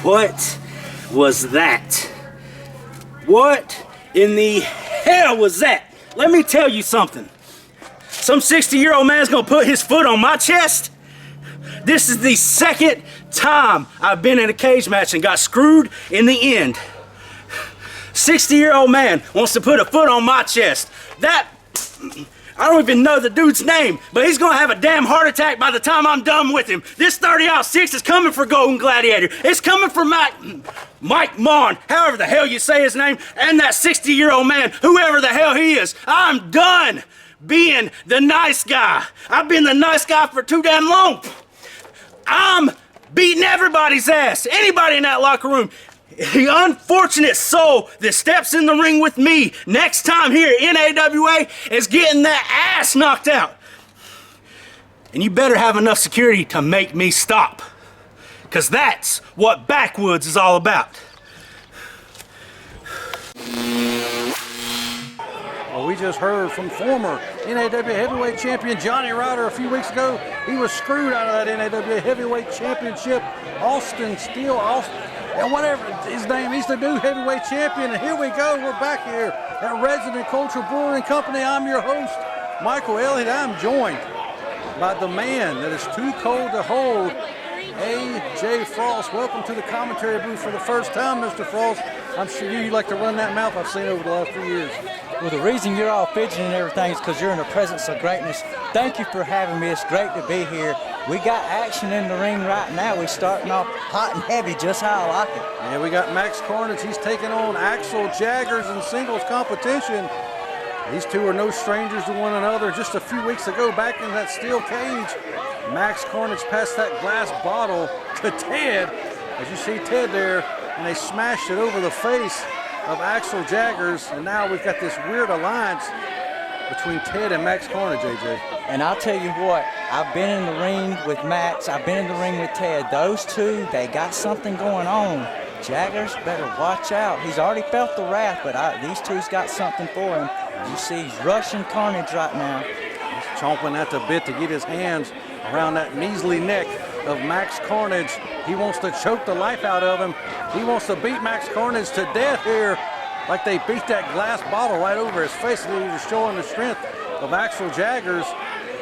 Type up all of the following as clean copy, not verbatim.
What was that? What in the hell was that? Let me tell you something. Some 60-year-old man's gonna put his foot on my chest? This is the second time I've been in a cage match and got screwed in the end. 60-year-old man wants to put a foot on my chest. I don't even know the dude's name, but he's gonna have a damn heart attack by the time I'm done with him. This 30-06 is coming for Golden Gladiator. It's coming for Mike Maughan, however the hell you say his name, and that 60-year-old man, whoever the hell he is. I'm done being the nice guy. I've been the nice guy for too damn long. I'm beating everybody's ass. Anybody in that locker room. The unfortunate soul that steps in the ring with me next time here in NAWA is getting that ass knocked out. And you better have enough security to make me stop. Because that's what Backwoods is all about. Well, we just heard from former NAWA Heavyweight Champion Johnny Ryder a few weeks ago. He was screwed out of that NAWA Heavyweight Championship. Austin, and whatever his name, he's the new heavyweight champion. And here we go, we're back here at Resident Cultural Brewing Company. I'm your host, Michael Elliott. I'm joined by the man that is too cold to hold, A.J. Frost. Welcome to the commentary booth for the first time, Mr. Frost. I'm sure you like to run that mouth I've seen over the last few years. Well, the reason you're all fidgeting and everything is because you're in the presence of greatness. Thank you for having me. It's great to be here. We got action in the ring right now. We're starting off hot and heavy, just how I like it. Yeah, we got Max Carnage. He's taking on Axel Jaggers in singles competition. These two are no strangers to one another. Just a few weeks ago, back in that steel cage, Max Carnage passed that glass bottle to Ted. As you see Ted there, and they smashed it over the face of Axel Jaggers. And now we've got this weird alliance between Ted and Max Carnage, AJ. And I'll tell you what, I've been in the ring with Max, I've been in the ring with Ted. Those two, they got something going on. Jaggers better watch out. He's already felt the wrath, but these two's got something for him. You see, he's rushing Carnage right now. He's chomping at the bit to get his hands around that measly neck of Max Carnage. He wants to choke the life out of him. He wants to beat Max Carnage to death here, like they beat that glass bottle right over his face. And he was showing the strength of Axel Jaggers.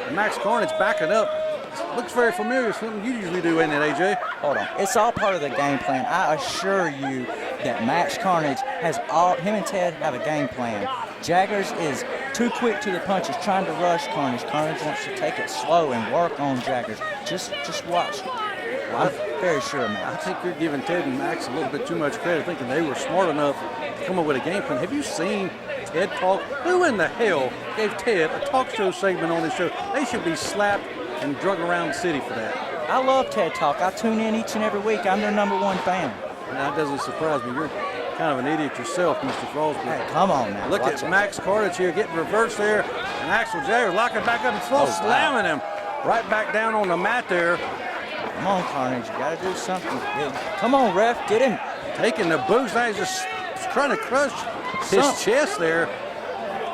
And Max Carnage backing up. Looks very familiar, something you usually do, ain't it, AJ? Hold on, it's all part of the game plan. I assure you that Max Carnage him and Ted have a game plan. Jaggers is too quick to the punches, trying to rush Carnage. Carnage wants to take it slow and work on Jaggers. Just watch. I'm very sure, man. I think you're giving Ted and Max a little bit too much credit, thinking they were smart enough to come up with a game plan. Have you seen Ted talk? Who in the hell gave Ted a talk show segment on his show? They should be slapped and drug around the city for that. I love TED Talk. I tune in each and every week. I'm their #1 fan. That doesn't surprise me. You're kind of an idiot yourself, Mr. Frost. Hey, come on now. Look at Max Carnage here getting reversed there, and Axel Jaggers locking back up and Frost slamming him right back down on the mat there. Come on, Carnage. You got to do something. Come on, ref. Get him. Taking the boost. Now he's just trying to crush his chest there.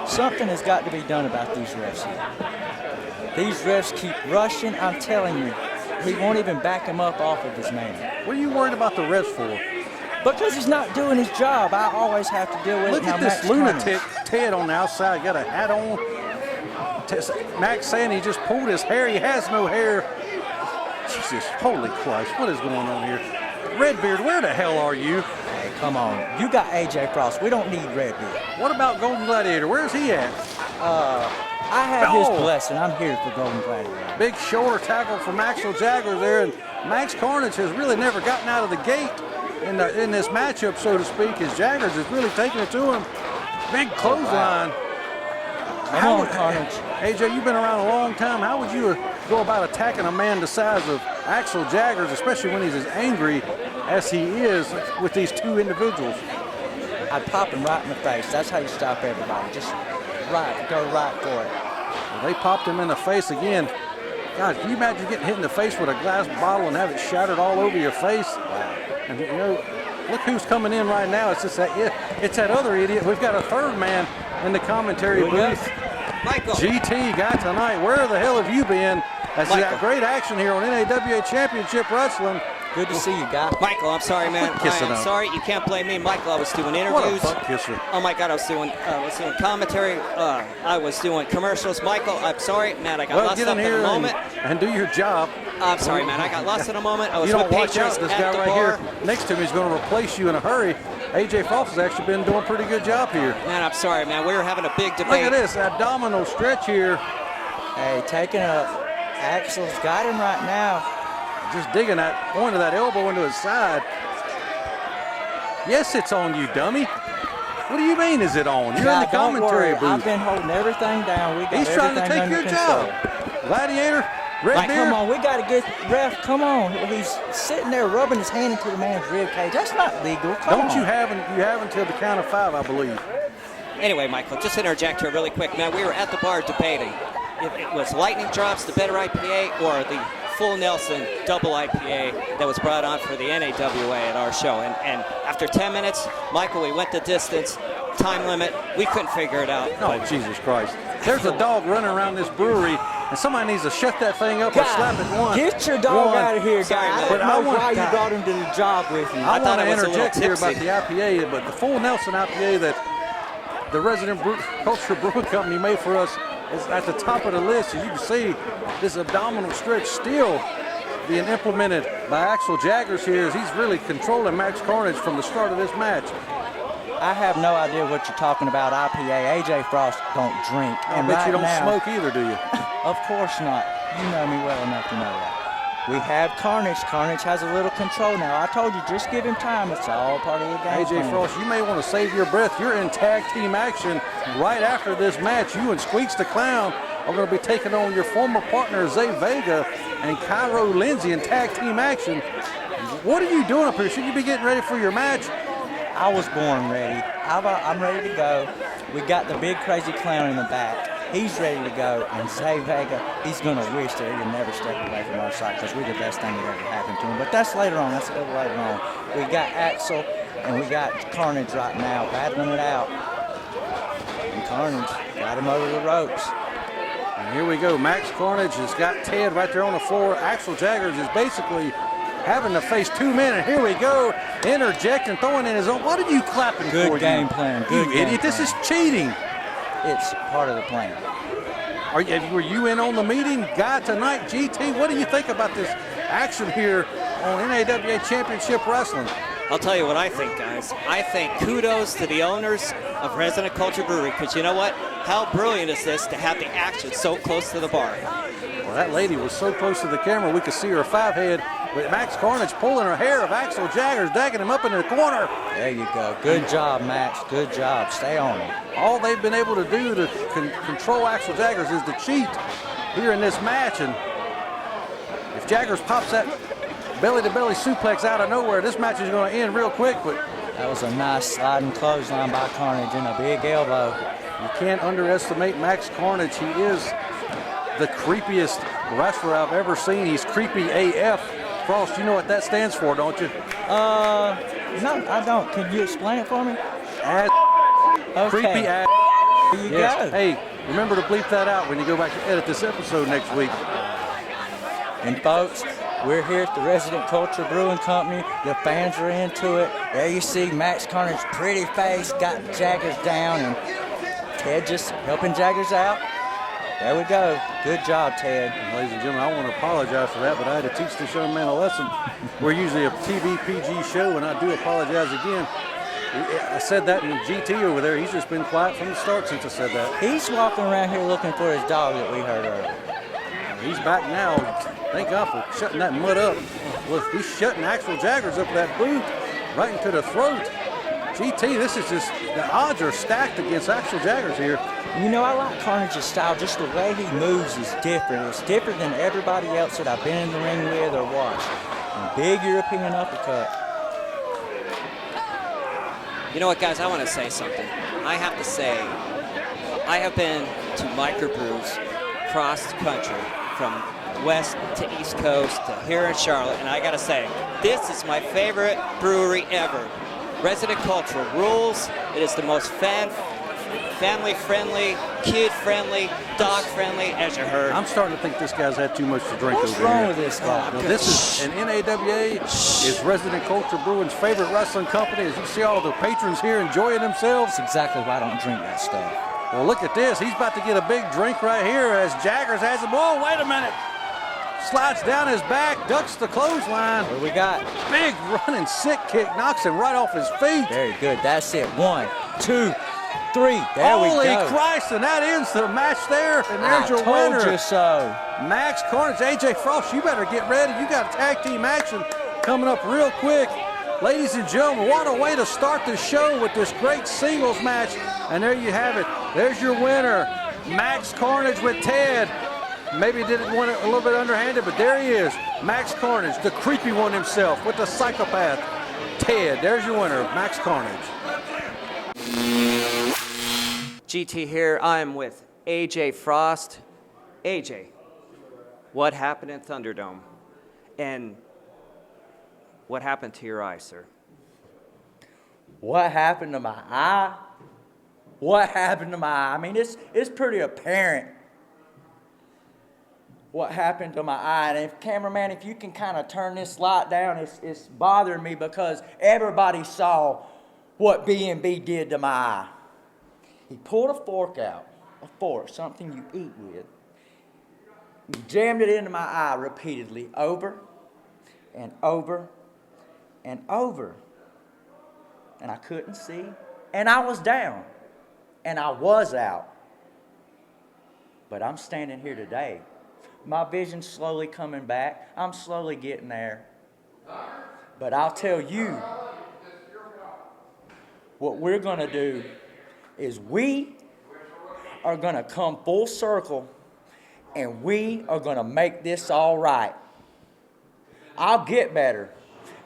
Something has got to be done about these refs here. These refs keep rushing. I'm telling you, he won't even back him up off of his man. What are you worried about the refs for? Because he's not doing his job. I always have to deal with Look it. Look at this lunatic Ted on the outside. Got a hat on. Max saying he just pulled his hair. He has no hair. Jesus, holy Christ, what is going on here? Redbeard, where the hell are you? Hey, come on. You got A.J. Frost. We don't need Redbeard. What about Golden Gladiator? Where's he at? I have his blessing. I'm here for Golden Gladiator. Big shoulder tackle from Axel Jaggers there, and Max Carnage has really never gotten out of the gate in this matchup, so to speak, as Jaggers is really taking it to him. Big clothesline. Come on, Carnage. AJ, you've been around a long time. How would you go about attacking a man the size of Axel Jaggers, especially when he's as angry as he is with these two individuals? I'd pop him right in the face. That's how you stop everybody. Just go right for it. Well, they popped him in the face again. God, can you imagine getting hit in the face with a glass bottle and have it shattered all over your face? Wow. And you know, look who's coming in right now. It's just it's that other idiot. We've got a third man in the commentary booth. Michael. GT guy tonight. Where the hell have you been? That's got great action here on NAWA Championship Wrestling. Good to see you, guy. Michael, I'm sorry, man. I'm sorry. You can't blame me. Michael, I was doing interviews. What a butt kisser. Oh, my God, I was doing commentary. I was doing commercials. Michael, I'm sorry, man. I got lost up in a moment. And do your job. I'm sorry, man. I got lost in a moment. I was you with don't watch out. Patriots This at guy the right bar. here next to me is going to replace you in a hurry. AJ Frost has actually been doing a pretty good job here. Man, I'm sorry, man. We were having a big debate. Look at this abdominal stretch here. Hey, taking up. Axel's got him right now. Just digging that point of that elbow into his side. Yes, it's on you, dummy. What do you mean, is it on? You're in the commentary booth. I've been holding everything down. He's trying to take your job. Gladiator, Red Beard. Come on, we got to get ref. Come on. He's sitting there rubbing his hand into the man's rib cage. That's not legal. Come on. You have until the count of 5, I believe. Anyway, Michael, just interject here really quick, man. We were at the bar debating if it was Lightning Drops, the better IPA, or the Full Nelson double IPA that was brought on for the NAWA at our show. And after 10 minutes, Michael, we went the distance, time limit. We couldn't figure it out. Oh, Jesus Christ. There's a dog running around this brewery, and somebody needs to shut that thing up or slap it once. Get your dog out of here, Sorry, guy. man. I don't know why you brought him to the job with you. I want thought to it was a little interject here about tipsy. the IPA, but the Full Nelson IPA that the Resident Culture Brewing Company made for us is at the top of the list. As you can see, this abdominal stretch still being implemented by Axel Jaggers here as he's really controlling Max Carnage from the start of this match. I have no idea what you're talking about, IPA. AJ Frost don't drink. I bet you don't smoke either, do you? Of course not. You know me well enough to know that. We have Carnage. Carnage has a little control now. I told you, just give him time. It's all part of the game. AJ Frost, you may want to save your breath. You're in tag team action right after this match. You and Squeaks the Clown are going to be taking on your former partner, Zay Vega, and Cairo Lindsay in tag team action. What are you doing up here? Should you be getting ready for your match? I was born ready. I'm ready to go. We got the big crazy clown in the back. He's ready to go. And Zay Vega, he's going to wish that he would never step away from our side because we're the best thing that ever happened to him. But that's later on. That's a little later on. We got Axel and we got Carnage right now battling it out. And Carnage got him over the ropes. And here we go. Max Carnage has got Ted right there on the floor. Axel Jaggers is basically having to face 2 men. And here we go. Interjecting, throwing in his own. What are you clapping for? Good game plan. You idiot. This is cheating. It's part of the plan. Were you in on the meeting, guy, tonight? GT, what do you think about this action here on NAWA Championship Wrestling? I'll tell you what I think, guys. I think kudos to the owners of Resident Culture Brewery, because you know what? How brilliant is this to have the action so close to the bar? Well, that lady was so close to the camera we could see her 5-head, with Max Carnage pulling her hair of Axel Jaggers, dagging him up into the corner. There you go. Good job, Max. Good job. Stay on it. All they've been able to do to control Axel Jaggers is to cheat here in this match. And if Jaggers pops that belly-to-belly suplex out of nowhere, this match is going to end real quick. But that was a nice sliding clothesline by Carnage and a big elbow. You can't underestimate Max Carnage. He is the creepiest wrestler I've ever seen. He's creepy AF. Frost, you know what that stands for, don't you? No, I don't. Can you explain it for me? Ass. Okay. Creepy ass. There you Yes. go. Hey, remember to bleep that out when you go back to edit this episode next week. And folks, we're here at the Resident Culture Brewing Company. The fans are into it. There you see Max Carnage's pretty face, got Jaggers down, and Ted just helping Jaggers out. There we go. Good job, Ted. Ladies and gentlemen, I want to apologize for that, but I had to teach this young man a lesson. We're usually a TV PG show, and I do apologize again. I said that in GT over there. He's just been quiet from the start since I said that. He's walking around here looking for his dog that we heard earlier. He's back now. Thank God for shutting that mud up. Well, he's shutting Axel Jaggers up that boot right into the throat. GT, this is just, the odds are stacked against Axel Jaggers here. You know, I like Carnage's style. Just the way he moves is different. It's different than everybody else that I've been in the ring with or watched. And big European uppercut. You know what, guys? I want to say something. I have to say, I have been to microbrews across the country, from west to east coast to here in Charlotte, and I got to say, this is my favorite brewery ever. Resident Culture rules. It is the most family-friendly, kid-friendly, dog-friendly, as you heard. I'm starting to think this guy's had too much to drink What's over here. wrong with this guy? Now, this is an NAWA is Resident Culture Brewing's favorite wrestling company. As you see all the patrons here enjoying themselves. That's exactly why I don't drink that stuff. Well, look at this. He's about to get a big drink right here as Jaggers has him. Oh, wait a minute. Slides down his back, ducks the clothesline. What do we got? Big running sick kick, knocks him right off his feet. Very good. That's it. 1, 2, 3. There we go. Holy Christ, and that ends the match there. And there's your winner. I told you so. Max Carnage, AJ Frost, you better get ready. You got tag team action coming up real quick. Ladies and gentlemen, what a way to start the show with this great singles match. And there you have it. There's your winner, Max Carnage with Ted. Maybe didn't want it a little bit underhanded, but there he is. Max Carnage, the creepy one himself with the psychopath, Ted. There's your winner, Max Carnage. GT here. I'm with AJ Frost. AJ, what happened in Thunderdome? And what happened to your eye, sir? What happened to my eye? What happened to my eye? I mean, it's pretty apparent what happened to my eye. And if cameraman, if you can kind of turn this light down, it's bothering me because everybody saw what B.N.B did to my eye. He pulled a fork out, something you eat with. He jammed it into my eye repeatedly, over and over and over. And I couldn't see, and I was down, and I was out. But I'm standing here today. My vision's slowly coming back. I'm slowly getting there. But I'll tell you, what we're going to do is we are going to come full circle, and we are going to make this all right. I'll get better,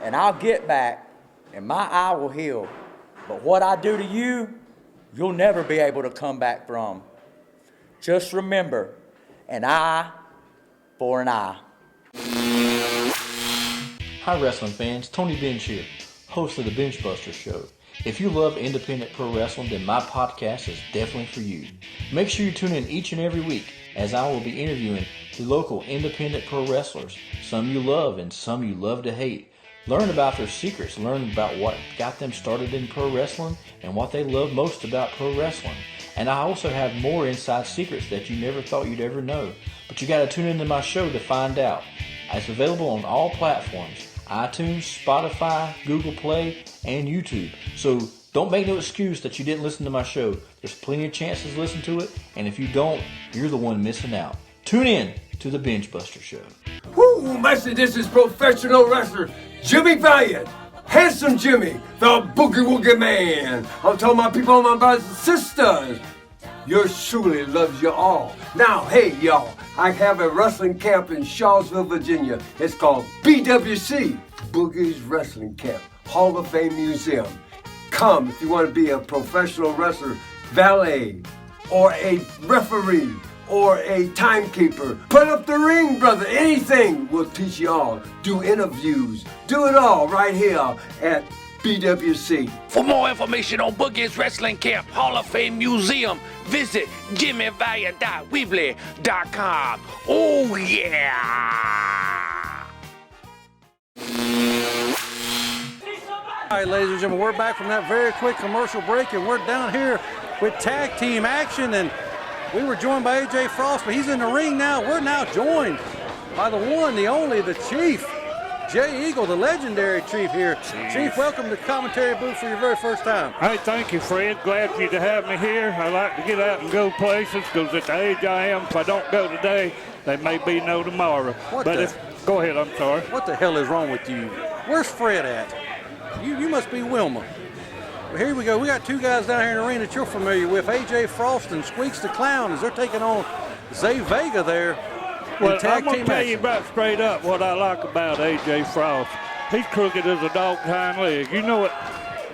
and I'll get back, and my eye will heal. But what I do to you, you'll never be able to come back from. Just remember, an eye for an eye. Hi wrestling fans, Tony Bench here, host of the Bench Buster Show. If you love independent pro wrestling, then my podcast is definitely for you. Make sure you tune in each and every week as I will be interviewing the local independent pro wrestlers, some you love and some you love to hate. Learn about their secrets, learn about what got them started in pro wrestling and what they love most about pro wrestling. And I also have more inside secrets that you never thought you'd ever know. But you got to tune into my show to find out. It's available on all platforms, iTunes, Spotify, Google Play, and YouTube. So don't make no excuse that you didn't listen to my show. There's plenty of chances to listen to it, and if you don't, you're the one missing out. Tune in to the Bench Buster Show. Woo, Master, this is professional wrestler Jimmy Valiant. Handsome Jimmy, the Boogie Woogie Man. I'm telling my people, my brothers and sisters, yours truly loves you all. Now, hey, y'all, I have a wrestling camp in Charlottesville, Virginia. It's called BWC, Boogie's Wrestling Camp, Hall of Fame Museum. Come if you want to be a professional wrestler, valet, or a referee, or a timekeeper. Put up the ring, brother. Anything will teach you all. Do interviews. Do it all right here at BWC. For more information on Boogie's Wrestling Camp Hall of Fame Museum, visit jimmyvaliant.weebly.com. Oh, yeah! All right, ladies and gentlemen, we're back from that very quick commercial break, and we're down here with tag team action, and we were joined by AJ Frost, but he's in the ring now. We're now joined by the one, the only, the Chief, Jay Eagle, the legendary Chief here. Chief, welcome to the commentary booth for your very first time. Hey, thank you, Fred. Glad for you to have me here. I like to get out and go places because at the age I am, if I don't go today, they may be no tomorrow. Go ahead, I'm sorry. What the hell is wrong with you? Where's Fred at? You must be Wilma. Well, here we go. We got two guys down here in the ring that you're familiar with, AJ Frost and Squeaks the Clown, as they're taking on Zay Vega there. Well, I'm going to tell you about straight up what I like about AJ Frost. He's crooked as a dog's hind leg. You know it.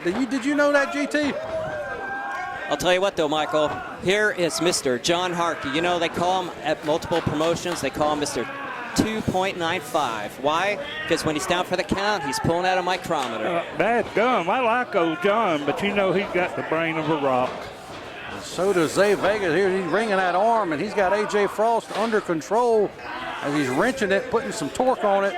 Did you know that, GT? I'll tell you what, though, Michael. Here is Mr. John Harkey. You know, they call him at multiple promotions, they call him Mr. 2.95. Why? Because when he's down for the count, he's pulling out a micrometer. Bad gum. I like old John, but you know he's got the brain of a rock. So does Zay Vega here. He's wringing that arm, and he's got A.J. Frost under control as he's wrenching it, putting some torque on it.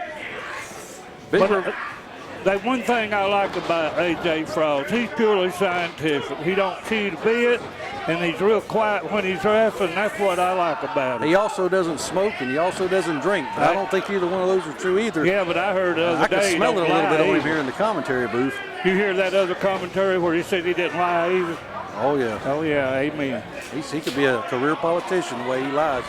That one thing I like about A.J. Frost, he's purely scientific. He don't chew a bit, and he's real quiet when he's wrestling. That's what I like about him. He also doesn't smoke, and he also doesn't drink. I don't think either one of those are true either. Yeah, but I heard the other day. I can smell it a little bit on him here in the commentary booth. You hear that other commentary where he said he didn't lie either? Oh, yeah. Oh, yeah, amen. He could be a career politician the way he lies.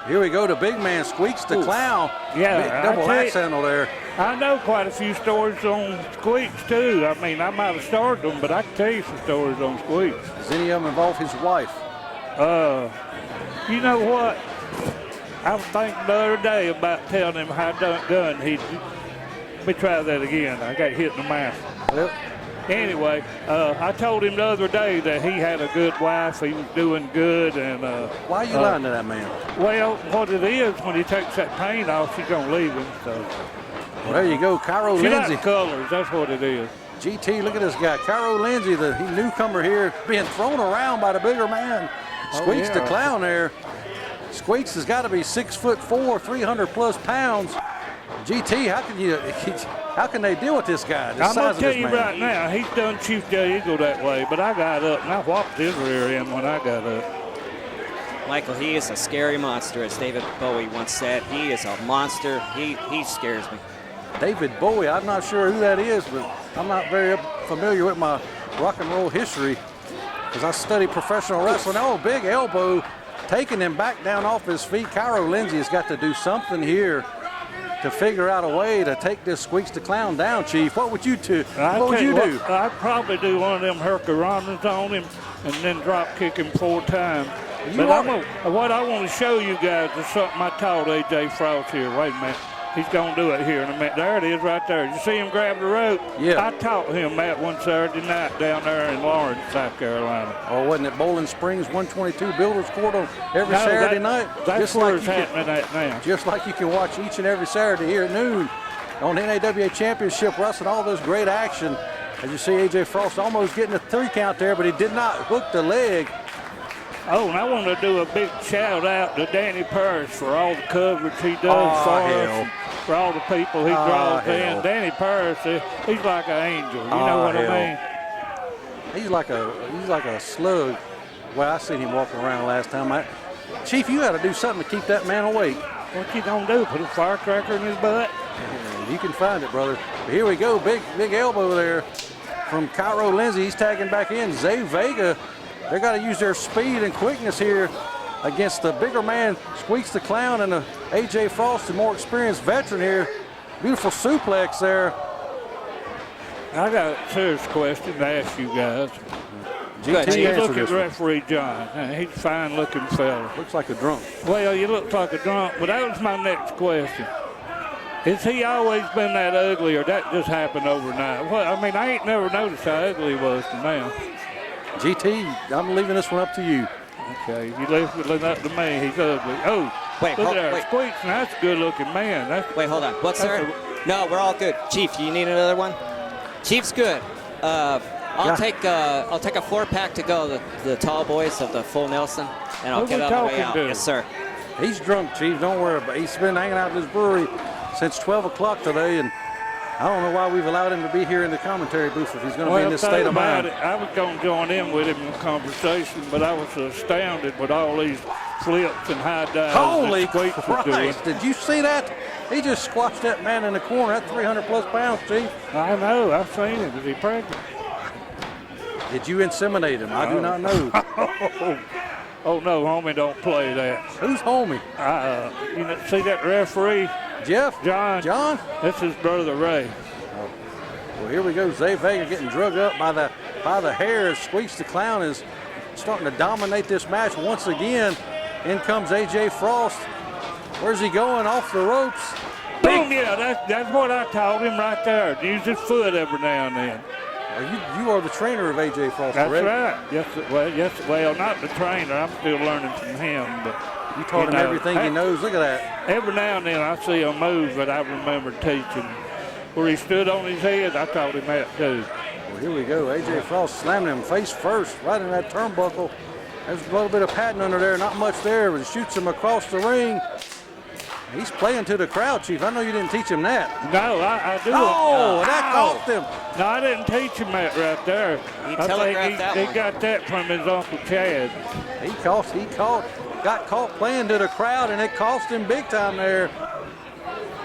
Here we go to big man Squeaks the Clown. Yeah, big double axe handle there. I know quite a few stories on Squeaks, too. I mean, I might have started them, but I can tell you some stories on Squeaks. Does any of them involve his wife? You know what? I was thinking the other day about telling him how done he. Let me try that again. I got hit in the mouth. Yep. Anyway, I told him the other day that he had a good wife. He was doing good. And why are you lying to that man? Well, what it is, when he takes that paint off, she's going to leave him. So. Well, there you go, Cairo She Lindsay. likes colors. That's what it is. GT, look at this guy. Cairo Lindsay, the newcomer here, being thrown around by the bigger man. Squeaks the Clown there. Squeaks has got to be 6'4", 300+ pounds. GT, how can they deal with this guy? I'm going to tell you right now, he's done Chief J. Eagle that way, but I got up and I whopped his rear end when I got up. Michael, he is a scary monster, as David Bowie once said. He is a monster. He scares me. David Bowie, I'm not sure who that is, but I'm not very familiar with my rock and roll history because I study professional wrestling. Oh, big elbow, taking him back down off his feet. Cairo Lindsay has got to do something here to figure out a way to take this Squeaks the Clown down, Chief. What would you do? What would you do? I'd probably do one of them hurricanranas on him and then drop kick him 4 times. What I want to show you guys is something I taught A.J. Frost here. Wait a minute. He's going to do it here in a minute. There it is right there. You see him grab the rope? Yeah. I taught him that one Saturday night down there in Lawrence, South Carolina. Oh, wasn't it Bowling Springs 122 Builders Court on every Saturday night? That's just where like it's happening at now. Just like you can watch each and every Saturday here at noon on NAWA Championship Wrestling, all this great action. As you see, A.J. Frost almost getting a 3 count there, but he did not hook the leg. Oh, and I want to do a big shout out to Danny Parrish for all the coverage he does for us, for all the people he draws in. Danny Parrish, he's like an angel. You know what I mean? He's like a slug. Well, I seen him walking around last time. Chief, you got to do something to keep that man awake. What you gonna do? Put a firecracker in his butt? You can find it, brother. But here we go, big elbow there from Cairo Lindsay. He's tagging back in. Zay Vega. They got to use their speed and quickness here against the bigger man, Squeaks the Clown, and the A.J. Frost, the more experienced veteran here. Beautiful suplex there. I got a serious question to ask you guys. GT, look at referee John. He's a fine-looking fella. Looks like a drunk. Well, you look like a drunk, but that was my next question. Has he always been that ugly, or that just happened overnight? Well, I mean, I ain't never noticed how ugly he was to now. GT, I'm leaving this one up to you. Okay, you leave it up to me. He's ugly. Oh, wait, look at that. Squeaks, that's a good-looking man. Wait, hold on. What's there? No, we're all good. Chief, you need another one? Chief's good. I'll take a 4-pack to go. The tall boys of the full Nelson, and I'll get on the way out. Yes, sir. He's drunk, Chief. Don't worry about it. He's been hanging out at this brewery since 12 o'clock today, and I don't know why we've allowed him to be here in the commentary booth if he's going to be in this state of mind. I was going to join in with him in the conversation, but I was astounded with all these flips and high dives. Holy Christ, did you see that? He just squashed that man in the corner. That's 300+ pounds, Chief. I know. I've seen him. Is he pregnant? Did you inseminate him? I do not know. Oh, no, homie, don't play that. Who's homie? You know, see that referee? Jeff? John? That's his brother Ray. Oh. Well, here we go. Zay Vega getting drugged up by the hair. Squeaks the Clown is starting to dominate this match once again. In comes A.J. Frost. Where's he going? Off the ropes. Boom, yeah, that's what I taught him right there. Use his foot every now and then. You are the trainer of A.J. Frost, That's correct? right. Well, not the trainer. I'm still learning from him. But you taught him everything he knows. Look at that. Every now and then I see a move that I remember teaching. Where he stood on his head, I taught him that too. Well, here we go. A.J. Frost slamming him face first right in that turnbuckle. There's a little bit of padding under there, not much there, but shoots him across the ring. He's playing to the crowd, Chief. I know you didn't teach him that. No, I do. Oh, that cost him. No, I didn't teach him that right there. He telegraphed that he one. got that from his Uncle Chad. He got caught playing to the crowd, and it cost him big time there.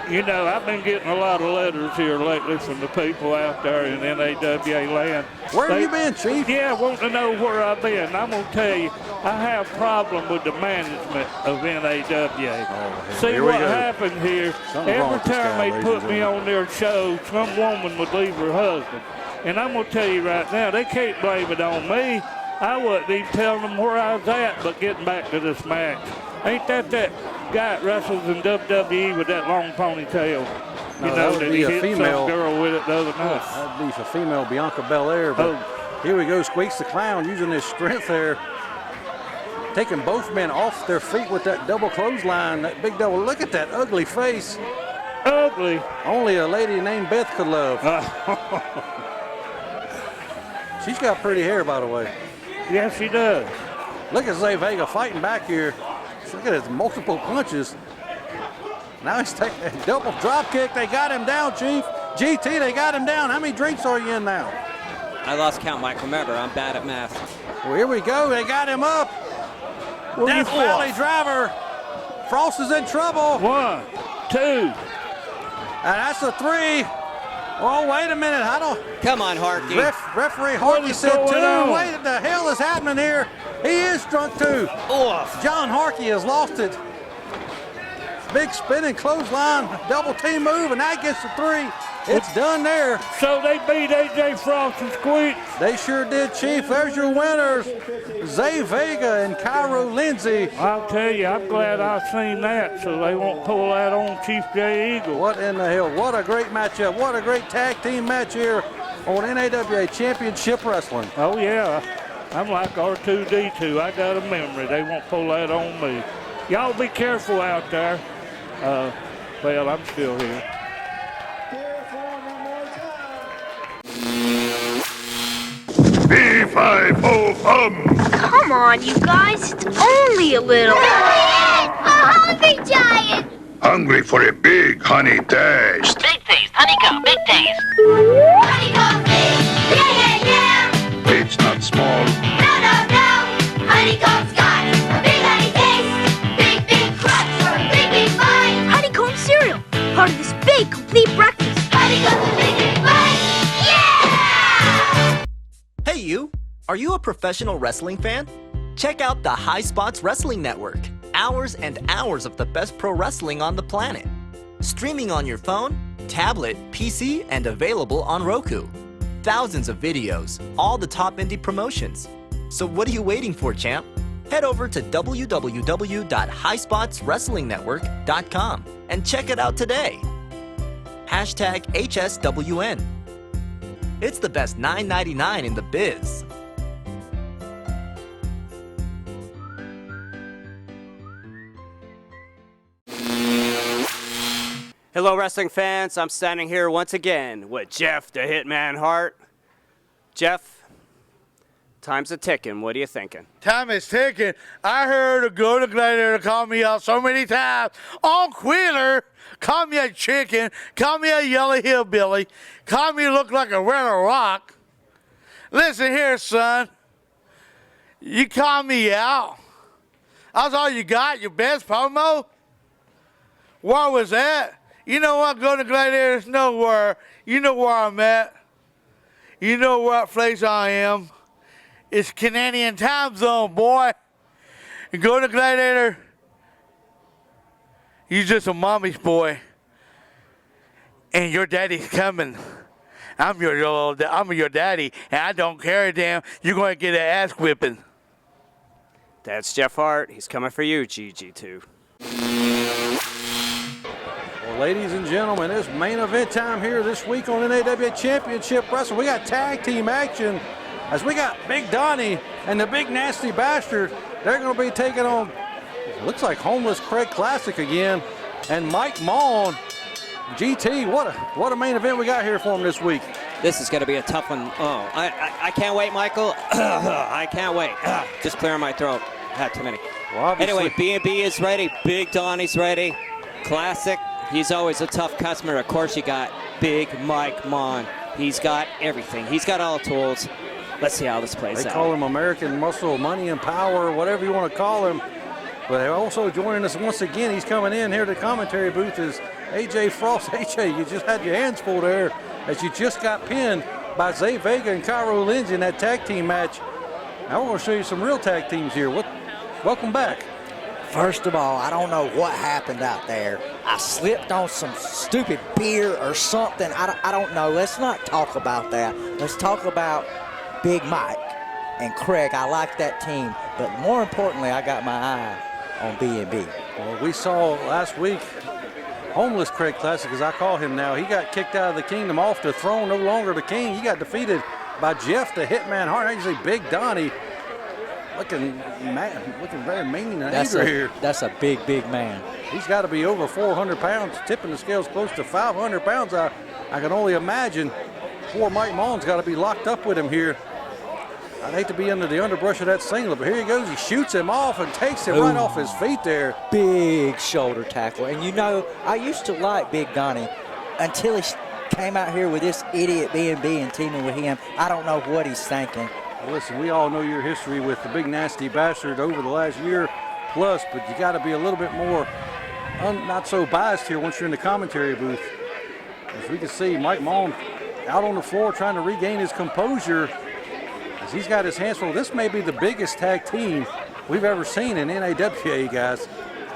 You know, I've been getting a lot of letters here lately from the people out there in NAWA land. Where have you been, Chief? Yeah, wanting to know where I've been. I'm going to tell you, I have a problem with the management of NAWA. See what happened here, every time they put me on their show, some woman would leave her husband. And I'm going to tell you right now, they can't blame it on me. I wasn't even telling them where I was at, but getting back to this match. Ain't that guy that wrestles in WWE with that long ponytail? No, You know, that he would be a hit female. some girl with it the other night. That'd be for female Bianca Belair. But here we go, Squeaks the Clown using his strength there. Taking both men off their feet with that double clothesline, that big double. Look at that ugly face. Ugly. Only a lady named Beth could love. She's got pretty hair, by the way. Yes, she does. Look at Zay Vega fighting back here. Look at his multiple punches. Now he's taking a double drop kick. They got him down, Chief. GT, they got him down. How many drinks are you in now? I lost count, Mike. Remember, I'm bad at math. Well, here we go. They got him up. Death Valley driver. Frost is in trouble. 1, 2. And that's a 3. Oh, wait a minute. I don't. Come on, Harky. Referee Harky said 2. Wait, what the hell is happening here? He is drunk too. John Harky has lost it. Big spinning clothesline, double team move, and that gets the 3. It's done there. So they beat A.J. Frost and Squeak. They sure did, Chief. There's your winners. Zay Vega and Cairo Lindsay. I'll tell you, I'm glad I've seen that so they won't pull that on Chief J. Eagle. What in the hell? What a great matchup. What a great tag team match here on NAWA Championship Wrestling. Oh, yeah. I'm like R2-D2. I got a memory. They won't pull that on me. Y'all be careful out there. Well, I'm still here. B5O. Come on, you guys. It's only a little. A hungry giant. Hungry for a big honey taste. Big taste. Honeycomb. Big taste. Honeycomb taste. Yeah, yeah, yeah. It's not small. No, no, no. Honeycomb's got a big honey taste. Big, big crunch for a big, big bite. Honeycomb cereal. Part of this big, complete breakfast. Honeycomb's a big, big bite. Yeah! Hey you! Are you a professional wrestling fan? Check out the High Spots Wrestling Network. Hours and hours of the best pro wrestling on the planet. Streaming on your phone, tablet, PC, and available on Roku. Thousands of videos, all the top indie promotions. So what are you waiting for, champ? Head over to www.highspotswrestlingnetwork.com and check it out today. Hashtag HSWN. It's the best $9.99 in the biz. Hello, wrestling fans. I'm standing here once again with Jeff the Hitman Hart. Jeff, time's a ticking. What are you thinking? Time is ticking. I heard a good gladiator call me out so many times. On Quiller, call me a chicken, call me a yellow hillbilly, call me look like a red rock. Listen here, son. You call me out. That's all you got, your best promo? Where was that? You know what, Golden Gladiators? Nowhere. You know where I'm at. You know what place I am. It's Canadian time zone, boy. Golden Gladiator, you just a mommy's boy. And your daddy's coming. I'm your daddy, and I don't care a damn. You're going to get an ass whipping. That's Jeff Hart. He's coming for you, GG2. Well, ladies and gentlemen, it's main event time here this week on NAWA Championship Wrestling. We got tag team action as we got Big Donnie and the Big Nasty Bastard. They're going to be taking on, looks like Homeless Craig Classic again, and Mike Maughan GT, what a main event we got here for him this week. This is going to be a tough one. Oh, I can't wait, Michael. I can't wait. Just clearing my throat. Had too many. Well, anyway, B.N.B is ready. Big Donnie's ready. Classic. He's always a tough customer. Of course, you got Big Mike Maughan. He's got everything. He's got all the tools. Let's see how this plays out. They call him American Muscle, Money and Power, whatever you want to call him. But also joining us once again, he's coming in here to the commentary booth, is AJ Frost. AJ, you just had your hands full there as you just got pinned by Vega and Cairo Lindsay in that tag team match. Now we're going to show you some real tag teams here. Welcome back. First of all, I don't know what happened out there. I slipped on some stupid beer or something. I don't know. Let's not talk about that. Let's talk about Big Mike and Craig. I like that team. But more importantly, I got my eye on B.N.B. Well, we saw last week Homeless Craig Classic, as I call him now. He got kicked out of the kingdom, off the throne, no longer the king. He got defeated by Jeff the Hitman Hart. Actually, Big Donnie looking very mean and angry here. That's a big man. He's got to be over 400 pounds, tipping the scales close to 500 pounds. I can only imagine. Poor Mike Maughan's got to be locked up with him here. I'd hate to be under the underbrush of that singlet, but here he goes. He shoots him off and takes him right off his feet there. Big shoulder tackle. And you know, I used to like Big Donnie until he came out here with this idiot B.N.B. and teaming with him. I don't know what he's thinking. Well, listen, we all know your history with the Big Nasty Bastard over the last year plus, but you got to be a little bit more not so biased here once you're in the commentary booth. As we can see, Mike Maughan out on the floor trying to regain his composure. As he's got his hands full. This may be the biggest tag team we've ever seen in NAWA, guys.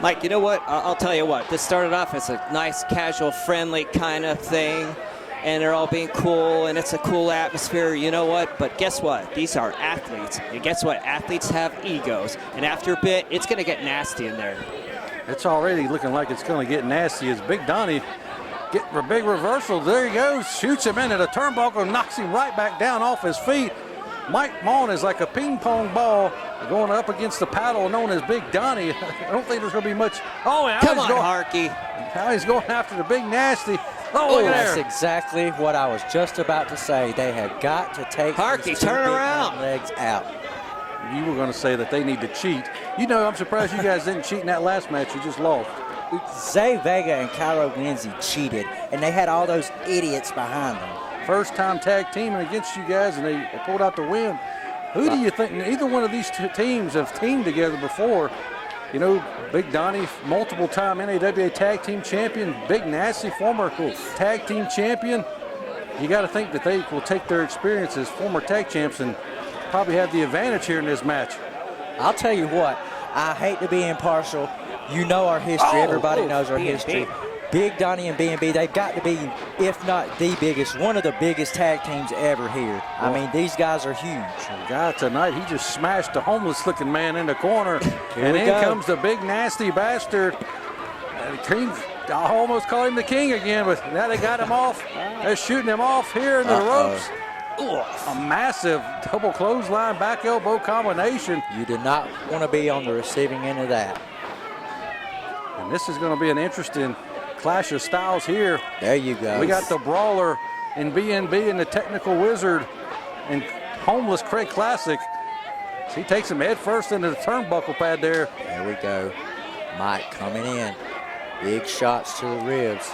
Mike, you know what? I'll tell you what. This started off as a nice, casual, friendly kind of thing, and they're all being cool, and it's a cool atmosphere. You know what? But guess what? These are athletes, and guess what? Athletes have egos, and after a bit, it's going to get nasty in there. It's already looking like it's going to get nasty as Big Donnie getting a big reversal. There he goes. Shoots him into the turnbuckle, knocks him right back down off his feet. Mike Maughan is like a ping pong ball going up against the paddle known as Big Donnie. I don't think there's going to be much. Oh, yeah. Come on, Harky. Now he's going after the Big Nasty. Oh, look at that's there. Exactly what I was just about to say. They have got to take Harky, these turn big around. legs out. You were going to say that they need to cheat. You know, I'm surprised you guys didn't cheat in that last match. You just lost. Vega and Cairo Lindsay cheated, and they had all those idiots behind them. First time tag teaming against you guys, and they pulled out the win. Who do you think, either one of these two teams have teamed together before? You know, Big Donnie, multiple time NAWA tag team champion, Big Nasty, former tag team champion. You got to think that they will take their experience as former tag champs and probably have the advantage here in this match. I'll tell you what, I hate to be impartial. You know our history. Everybody knows our history. Big Donnie and B.N.B., they've got to be, if not the biggest, one of the biggest tag teams ever here. I mean, these guys are huge. The guy tonight, he just smashed the homeless-looking man in the corner. And in comes the Big Nasty Bastard. And King, I almost call him the king again, but now they got him off. They're shooting him off here in the ropes. A massive double clothesline back elbow combination. You do not want to be on the receiving end of that. And this is going to be an interesting clash of styles here. There you go. We got the Brawler in B.N.B. and the Technical Wizard and Homeless Craig Classic. He takes him head first into the turnbuckle pad there. There we go. Mike coming in. Big shots to the ribs.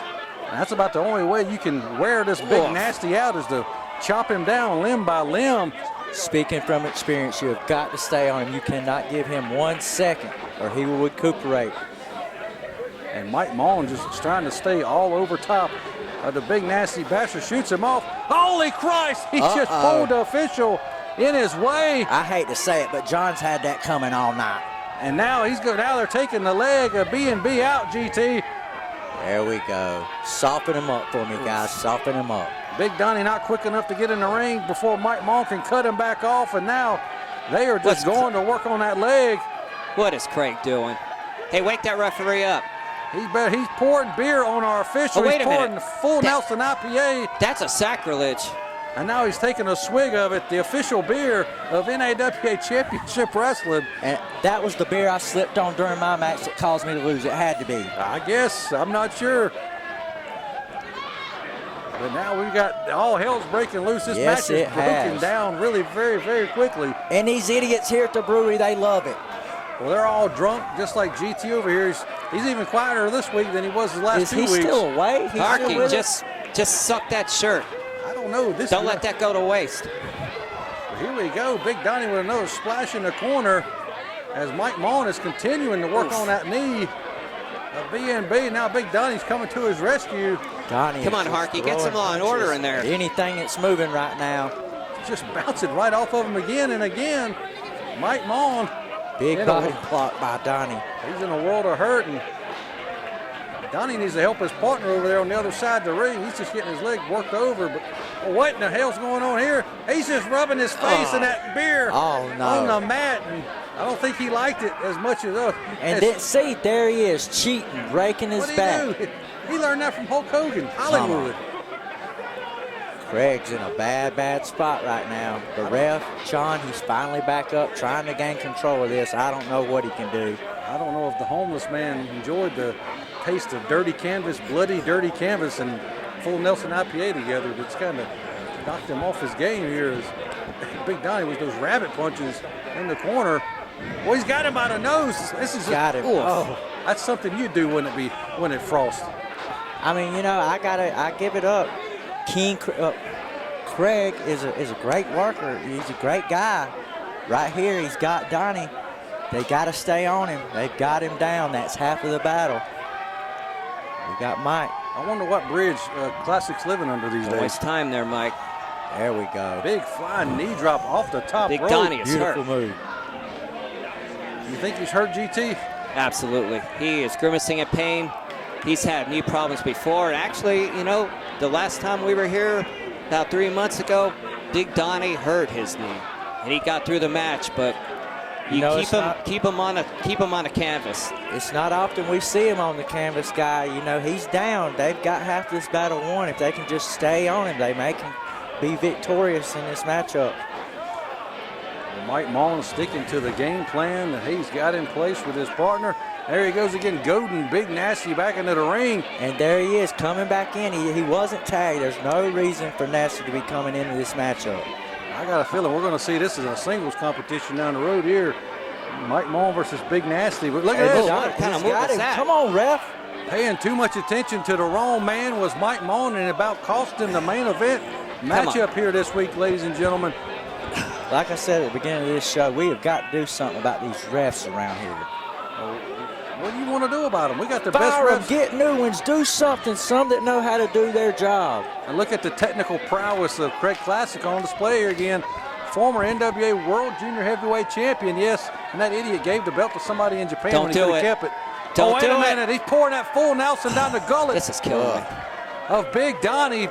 And that's about the only way you can wear this Big Nasty out is to chop him down limb by limb. Speaking from experience, you have got to stay on him. You cannot give him 1 second or he will recuperate. And Mike Maughan just trying to stay all over top. The Big Nasty Bastard shoots him off. Holy Christ! He just pulled the official in his way. I hate to say it, but John's had that coming all night. And now now they're taking the leg of B.N.B. out, GT. There we go. Soften him up for me, guys. Soften him up. Big Donnie not quick enough to get in the ring before Mike Maughan can cut him back off, and now they are just going to work on that leg. What is Craig doing? Hey, wake that referee up. He's pouring beer on our official. Oh, wait he's pouring full Nelson IPA. That's a sacrilege. And now he's taking a swig of it, the official beer of NAWA Championship Wrestling. And that was the beer I slipped on during my match that caused me to lose. It had to be. I guess. I'm not sure. But now we've got all hell's breaking loose. This Yes, match is it broken has. down really very, very quickly. And these idiots here at the brewery, they love it. Well, they're all drunk, just like GT over here. He's even quieter this week than he was the last 2 weeks. Is he still away? He's Harky, still with just suck that shirt. I don't know. Don't let that go to waste. Here we go. Big Donnie with another splash in the corner as Mike Maughan is continuing to work on that knee of B.N.B. Now Big Donnie's coming to his rescue. Donnie, Come on, Harky, get some law and order in there. Anything that's moving right now. Just bouncing right off of him again and again. Mike Maughan. Big body block by Donnie. He's in a world of hurt, and Donnie needs to help his partner over there on the other side of the ring. He's just getting his leg worked over. But what in the hell's going on here? He's just rubbing his face in that beer on the mat, and I don't think he liked it as much as us. And then see, there he is, cheating, raking his back. What did he do? He learned that from Hulk Hogan, Hollywood. Craig's in a bad spot right now. The ref, Sean, he's finally back up, trying to gain control of this. I don't know what he can do. I don't know if the homeless man enjoyed the taste of dirty canvas, bloody dirty canvas, and full Nelson IPA together. But it's kind of knocked him off his game here. As Big Donnie with those rabbit punches in the corner. Well, he's got him by the nose. This is got him. Oh, that's something you do, wouldn't it, Frost? I mean, you know, I give it up. Craig is a great worker. He's a great guy. Right here, he's got Donnie. They got to stay on him. They've got him down. That's half of the battle. We got Mike. I wonder what bridge Classic's living under these days. Waste time there, Mike. There we go. Big flying knee drop off the top Big rope. Donnie is Beautiful hurt. move. You think he's hurt, GT? Absolutely. He is grimacing in pain. He's had knee problems before. Actually, you know, the last time we were here about 3 months ago, Big Donnie hurt his knee, and he got through the match. But you keep him on a canvas. It's not often we see him on the canvas, guy. You know, he's down. They've got half this battle won. If they can just stay on him, they may can be victorious in this matchup. Mike Maughan sticking to the game plan that he's got in place with his partner. There he goes again, goading Big Nasty back into the ring. And there he is, coming back in. He wasn't tagged. There's no reason for Nasty to be coming into this matchup. I got a feeling we're going to see this as a singles competition down the road here. Mike Maughan versus Big Nasty. But look at this. What kind of move is that? Come on, ref. Paying too much attention to the wrong man was Mike Maughan, and about costing the main event matchup here this week, ladies and gentlemen. Like I said at the beginning of this show, we have got to do something about these refs around here. What do you want to do about them? We got the Fire best refs. Get new ones. Do something. Some that know how to do their job. And look at the technical prowess of Craig Classic on display here again. Former NWA World Junior Heavyweight Champion, yes. And that idiot gave the belt to somebody in Japan when he could have kept it. Don't wait do a it. minute. He's pouring that full Nelson down the gullet. This is killing me. Of Big Donnie.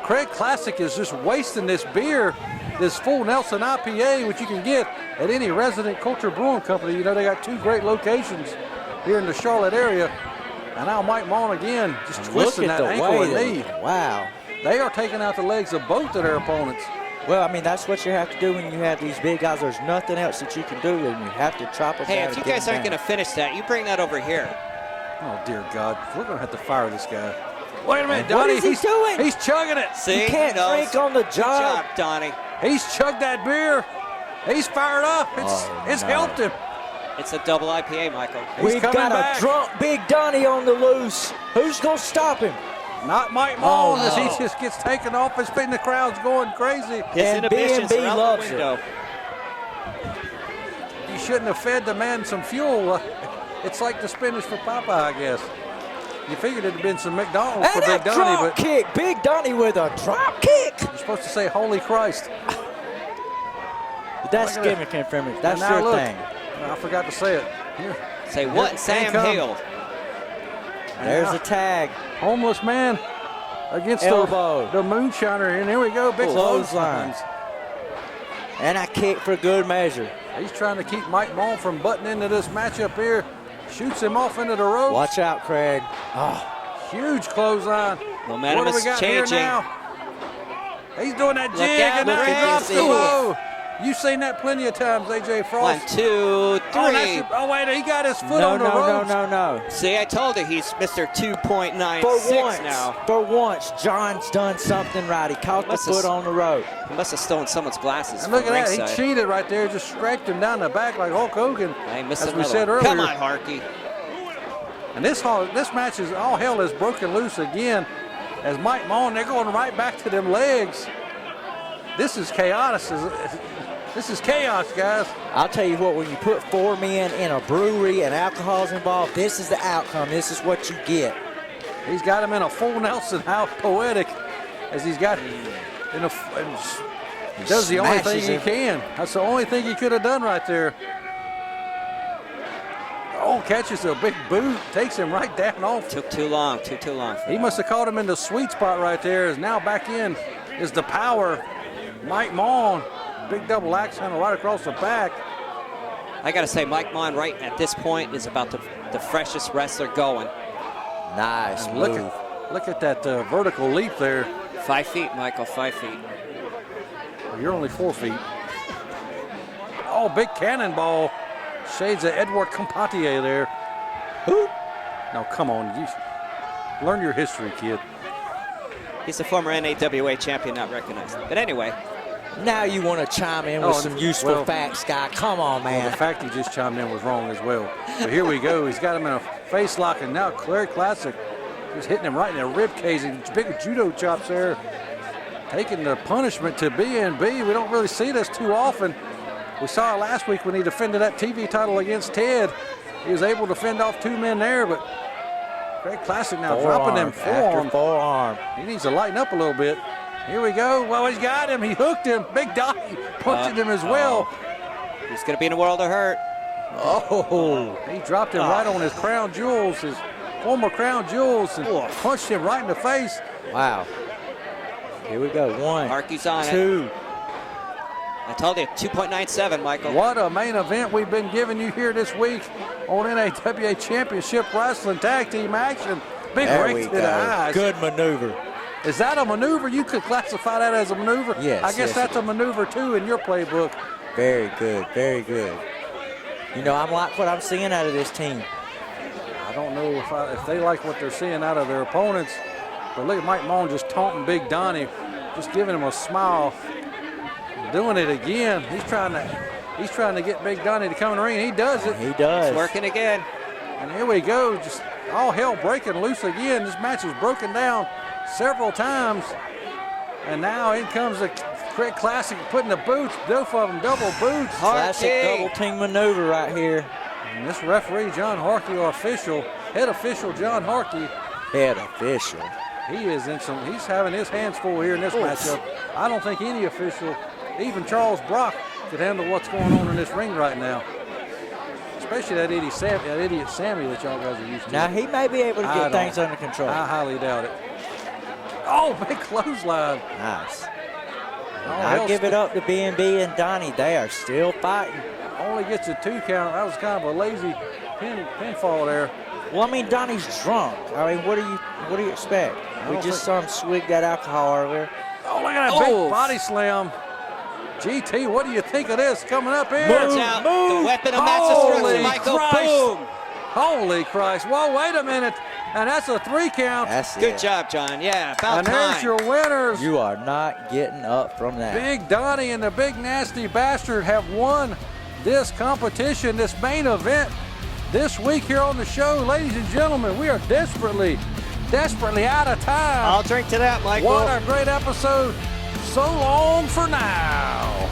Craig Classic is just wasting this beer, this full Nelson IPA, which you can get at any Resident Culture Brewing Company. You know, they got 2 great locations here in the Charlotte area. And now Mike Maughan again, just twisting that ankle and knee. Wow. They are taking out the legs of both of their opponents. Well, I mean, that's what you have to do when you have these big guys. There's nothing else that you can do, and you have to chop them down. Hey, if you guys aren't going to finish that, you bring that over here. Oh, dear God. We're going to have to fire this guy. Wait a minute, What Donnie. is he doing? He's chugging it. See? You can't drink on the Good job. job, Donnie. He's chugged that beer. He's fired up. It's helped him. It's a double IPA, Michael. We've coming got back. a drunk Big Donnie on the loose. Who's going to stop him? Not Mike Maughan as he just gets taken off his feet and the crowd's going crazy. His And inhibitions B.N.B. are out loves the window. You shouldn't have fed the man some fuel. It's like the spinach for Popeye, I guess. You figured it'd have been some McDonald's And for that Big Donnie, drop but kick. Big Donnie with a drop kick. you're supposed to say, Holy Christ. That's Look at gimmick infringement. That's And now your look. thing. I forgot to say it. Here. Say what? Sam come. Hale. There's a tag. Homeless man against Elbow. the moonshiner. And here we go. Big Clothesline. clotheslines. And a kick for good measure. He's trying to keep Mike Maughan from butting into this matchup here. Shoots him off into the ropes. Watch out, Craig. Huge clothesline. Momentum What do we is got changing. here now? He's doing that Look jig out, and now look he at drops this. the low. You've seen that plenty of times, AJ Frost. 1, 2, 3. Oh, wait, he got his foot on the ropes. No. See, I told you he's Mr. 2.96 For once, now. for once, John's done something right. He caught the foot on the rope. He must have stolen someone's glasses. And look at that. ringside. He cheated right there. Just scraped him down the back like Hulk Hogan, He missed as we another said one. earlier. Come on, Harky. And this match is all hell is broken loose again. As Mike Maughan, they're going right back to them legs. This is chaos. This is chaos, guys. I'll tell you what, when you put 4 men in a brewery and alcohol's involved, this is the outcome. This is what you get. He's got him in a full Nelson. How poetic. As he's got in a. He does the only thing he can. That's the only thing he could have done right there. Oh, catches a big boot, takes him right down off. Took too long. He must have caught him in the sweet spot right there. Is now back in is the power. Mike Maughan, big double axe handle right across the back. I got to say, Mike Maughan right at this point is about the freshest wrestler going. Nice And move. look at that vertical leap there. 5 feet, Michael, 5 feet. You're only 4 feet. Oh, big cannonball. Shades of Edward Compartier there. Who? Now, come on. You learn your history, kid. He's a former NAWA champion, not recognized. But anyway. Now you want to chime in with some useful facts, guy. Come on, man. Well, the fact he just chimed in was wrong as well. But here we go. He's got him in a face lock, and now Claire Classic just hitting him right in the rib cage. Big judo chops there. Taking the punishment to B.N.B. We don't really see this too often. We saw it last week when he defended that TV title against Ted. He was able to fend off 2 men there, but Craig Classic now dropping him forearm. He needs to lighten up a little bit. Here we go. Well, he's got him. He hooked him. Big Donnie punching him as well. He's going to be in a world of hurt. Oh, he dropped him right on his crown jewels, his former crown jewels, and punched him right in the face. Wow. Here we go. 1, Harky's on 2. I told you, 2.97, Michael. What a main event we've been giving you here this week on NAWA Championship Wrestling Tag Team action. Big break to the eyes. Good maneuver. Is that a maneuver? You could classify that as a maneuver? Yes. I guess that's a maneuver too in your playbook. Very good, very good. You know, I'm like what I'm seeing out of this team. I don't know if they like what they're seeing out of their opponents, but look at Mike Maughan just taunting Big Donnie, just giving him a smile. Doing it again. He's trying to get Big Donnie to come in the ring. He does it. He does. It's working again. And here we go. Just all hell breaking loose again. This match is broken down several times. And now in comes the Craig Classic putting the boots, both of them double boots. Classic double team maneuver right here. And this referee, John Harkey, our official, head official John Harkey. Head official. He is he's having his hands full here in this matchup. I don't think any official, even Charles Brock, could handle what's going on in this ring right now. Especially that idiot Sammy that y'all guys are used to. Now he may be able to get things under control. I highly doubt it. Oh, big clothesline. Nice. I'll give it up to B.N.B. and Donnie. They are still fighting. Only gets a 2 count. That was kind of a lazy pinfall there. Well, I mean, Donnie's drunk. I mean, what do you expect? We just saw him swig that alcohol earlier. Oh, look at that big body slam. GT, what do you think of this coming up here? Watch out. The weapon of mass destruction, Michael. Boom. Holy Christ. Whoa, wait a minute. And that's a 3 count. That's Good job, John. Yeah, about and time. there's your winners. You are not getting up from that. Big Donnie and the Big Nasty Bastard have won this competition, this main event this week here on the show. Ladies and gentlemen, we are desperately out of time. I'll drink to that, Michael. What a great episode. So long for now.